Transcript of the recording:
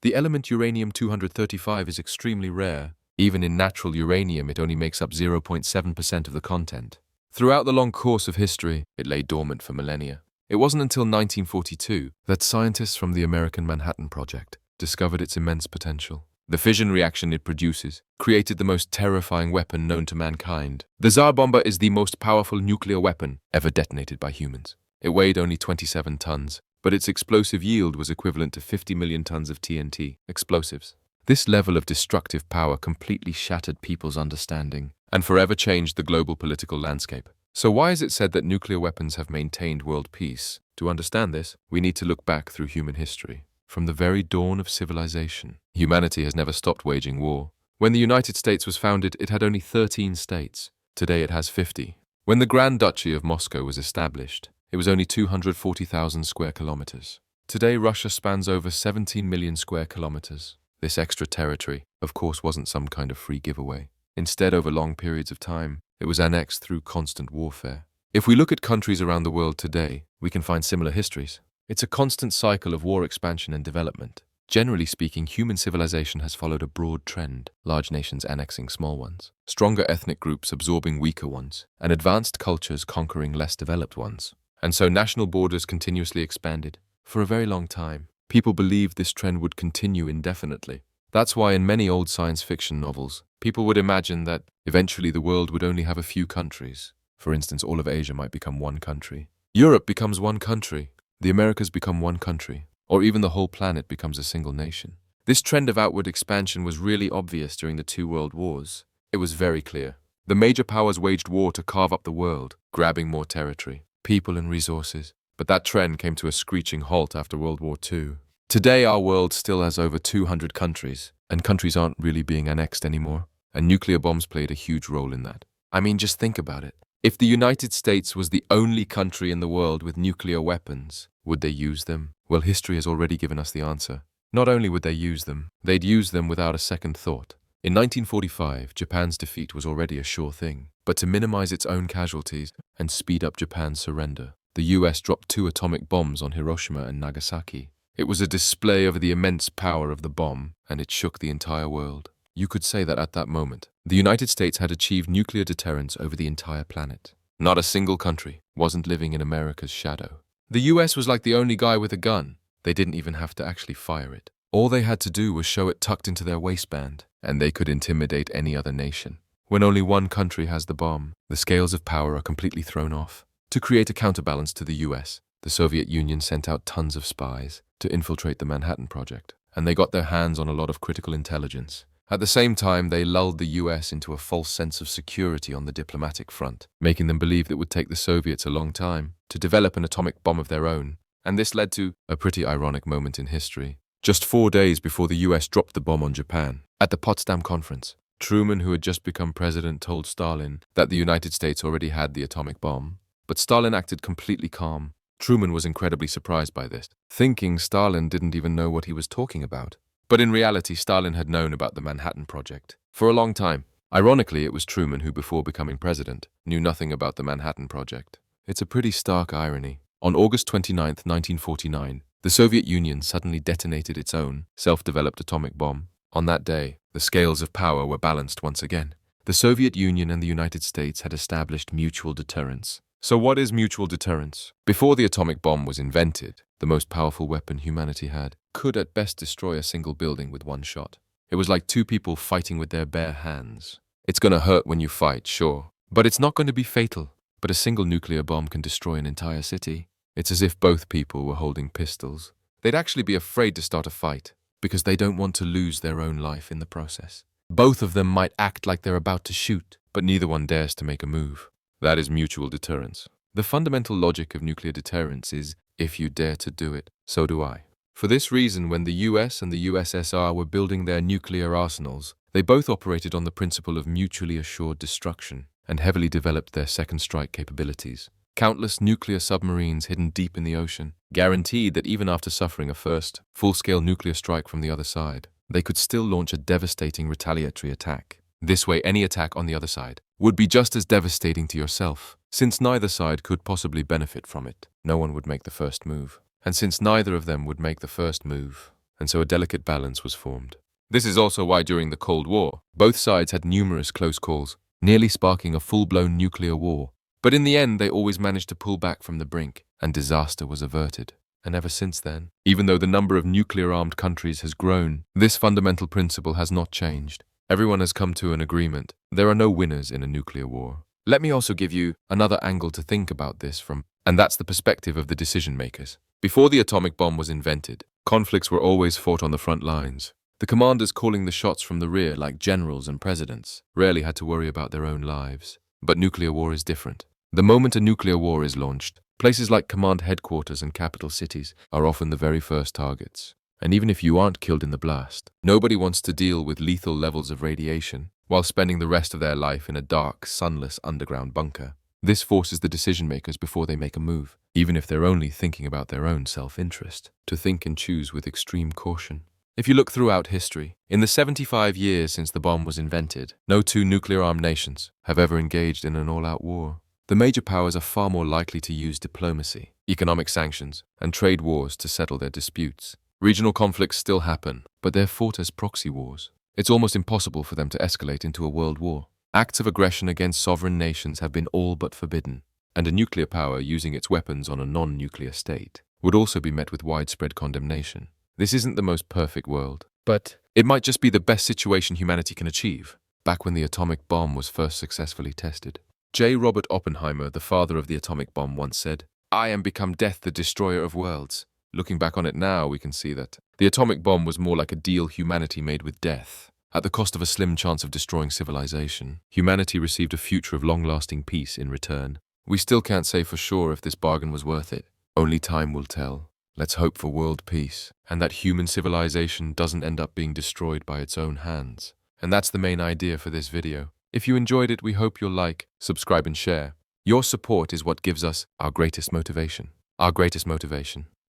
The element uranium-235 is extremely rare. Even in natural uranium, it only makes up 0.7% of the content. Throughout the long course of history, it lay dormant for millennia. It wasn't until 1942 that scientists from the American Manhattan Project discovered its immense potential. The fission reaction it produces created the most terrifying weapon known to mankind. The Tsar Bomba is the most powerful nuclear weapon ever detonated by humans. It weighed only 27 tons, but its explosive yield was equivalent to 50 million tons of TNT explosives. This level of destructive power completely shattered people's understanding and forever changed the global political landscape. So why is it said that nuclear weapons have maintained world peace? To understand this, we need to look back through human history. From the very dawn of civilization, humanity has never stopped waging war. When the United States was founded, it had only 13 states. Today it has 50. When the Grand Duchy of Moscow was established, it was only 240,000 square kilometers. Today, Russia spans over 17 million square kilometers. This extra territory, of course, wasn't some kind of free giveaway. Instead, over long periods of time, it was annexed through constant warfare. If we look at countries around the world today, we can find similar histories. It's a constant cycle of war expansion and development. Generally speaking, human civilization has followed a broad trend, large nations annexing small ones, stronger ethnic groups absorbing weaker ones, and advanced cultures conquering less developed ones. And so national borders continuously expanded. For a very long time, people believed this trend would continue indefinitely. That's why in many old science fiction novels, people would imagine that eventually the world would only have a few countries. For instance, all of Asia might become one country. Europe becomes one country. The Americas become one country. Or even the whole planet becomes a single nation. This trend of outward expansion was really obvious during the two world wars. It was very clear. The major powers waged war to carve up the world, grabbing more territory, people and resources. But that trend came to a screeching halt after World War II. Today, our world still has over 200 countries, and countries aren't really being annexed anymore. And nuclear bombs played a huge role in that. I mean, just think about it. If the United States was the only country in the world with nuclear weapons, would they use them? Well, history has already given us the answer. Not only would they use them, they'd use them without a second thought. In 1945, Japan's defeat was already a sure thing. But to minimize its own casualties and speed up Japan's surrender, the US dropped 2 atomic bombs on Hiroshima and Nagasaki. It was a display of the immense power of the bomb, and it shook the entire world. You could say that at that moment, the United States had achieved nuclear deterrence over the entire planet. Not a single country wasn't living in America's shadow. The US was like the only guy with a gun. They didn't even have to actually fire it. All they had to do was show it tucked into their waistband, and they could intimidate any other nation. When only one country has the bomb, the scales of power are completely thrown off. To create a counterbalance to the US, the Soviet Union sent out tons of spies to infiltrate the Manhattan Project, and they got their hands on a lot of critical intelligence. At the same time, they lulled the US into a false sense of security on the diplomatic front, making them believe it would take the Soviets a long time to develop an atomic bomb of their own. And this led to a pretty ironic moment in history. Just 4 days before the US dropped the bomb on Japan, at the Potsdam Conference, Truman, who had just become president, told Stalin that the United States already had the atomic bomb. But Stalin acted completely calm. Truman was incredibly surprised by this, thinking Stalin didn't even know what he was talking about. But in reality, Stalin had known about the Manhattan Project for a long time. Ironically, it was Truman who, before becoming president, knew nothing about the Manhattan Project. It's a pretty stark irony. On August 29, 1949, the Soviet Union suddenly detonated its own self-developed atomic bomb. On that day, the scales of power were balanced once again. The Soviet Union and the United States had established mutual deterrence. So what is mutual deterrence? Before the atomic bomb was invented, the most powerful weapon humanity had could at best destroy a single building with one shot. It was like 2 people fighting with their bare hands. It's gonna hurt when you fight, sure, but it's not going to be fatal. But a single nuclear bomb can destroy an entire city. It's as if both people were holding pistols. They'd actually be afraid to start a fight because they don't want to lose their own life in the process. Both of them might act like they're about to shoot, but neither one dares to make a move. That is mutual deterrence. The fundamental logic of nuclear deterrence is, if you dare to do it, so do I. For this reason, when the US and the USSR were building their nuclear arsenals, they both operated on the principle of mutually assured destruction and heavily developed their second strike capabilities. Countless nuclear submarines hidden deep in the ocean guaranteed that even after suffering a first, full-scale nuclear strike from the other side, they could still launch a devastating retaliatory attack. This way, any attack on the other side would be just as devastating to yourself. Since neither side could possibly benefit from it, no one would make the first move. And since neither of them would make the first move, and so a delicate balance was formed. This is also why during the Cold War, both sides had numerous close calls, nearly sparking a full-blown nuclear war. But in the end, they always managed to pull back from the brink, and disaster was averted. And ever since then, even though the number of nuclear-armed countries has grown, this fundamental principle has not changed. Everyone has come to an agreement. There are no winners in a nuclear war. Let me also give you another angle to think about this from, and that's the perspective of the decision makers. Before the atomic bomb was invented, conflicts were always fought on the front lines. The commanders calling the shots from the rear, like generals and presidents, rarely had to worry about their own lives. But nuclear war is different. The moment a nuclear war is launched, places like command headquarters and capital cities are often the very first targets. And even if you aren't killed in the blast, nobody wants to deal with lethal levels of radiation while spending the rest of their life in a dark, sunless underground bunker. This forces the decision makers before they make a move, even if they're only thinking about their own self-interest, to think and choose with extreme caution. If you look throughout history, in the 75 years since the bomb was invented, no two nuclear-armed nations have ever engaged in an all-out war. The major powers are far more likely to use diplomacy, economic sanctions, and trade wars to settle their disputes. Regional conflicts still happen, but they're fought as proxy wars. It's almost impossible for them to escalate into a world war. Acts of aggression against sovereign nations have been all but forbidden, and a nuclear power using its weapons on a non-nuclear state would also be met with widespread condemnation. This isn't the most perfect world, but it might just be the best situation humanity can achieve, back when the atomic bomb was first successfully tested. J. Robert Oppenheimer, the father of the atomic bomb, once said, "I am become death, the destroyer of worlds." Looking back on it now, we can see that the atomic bomb was more like a deal humanity made with death. At the cost of a slim chance of destroying civilization, humanity received a future of long-lasting peace in return. We still can't say for sure if this bargain was worth it. Only time will tell. Let's hope for world peace, and that human civilization doesn't end up being destroyed by its own hands. And that's the main idea for this video. If you enjoyed it, we hope you'll like, subscribe and share. Your support is what gives us our greatest motivation. Our greatest motivation.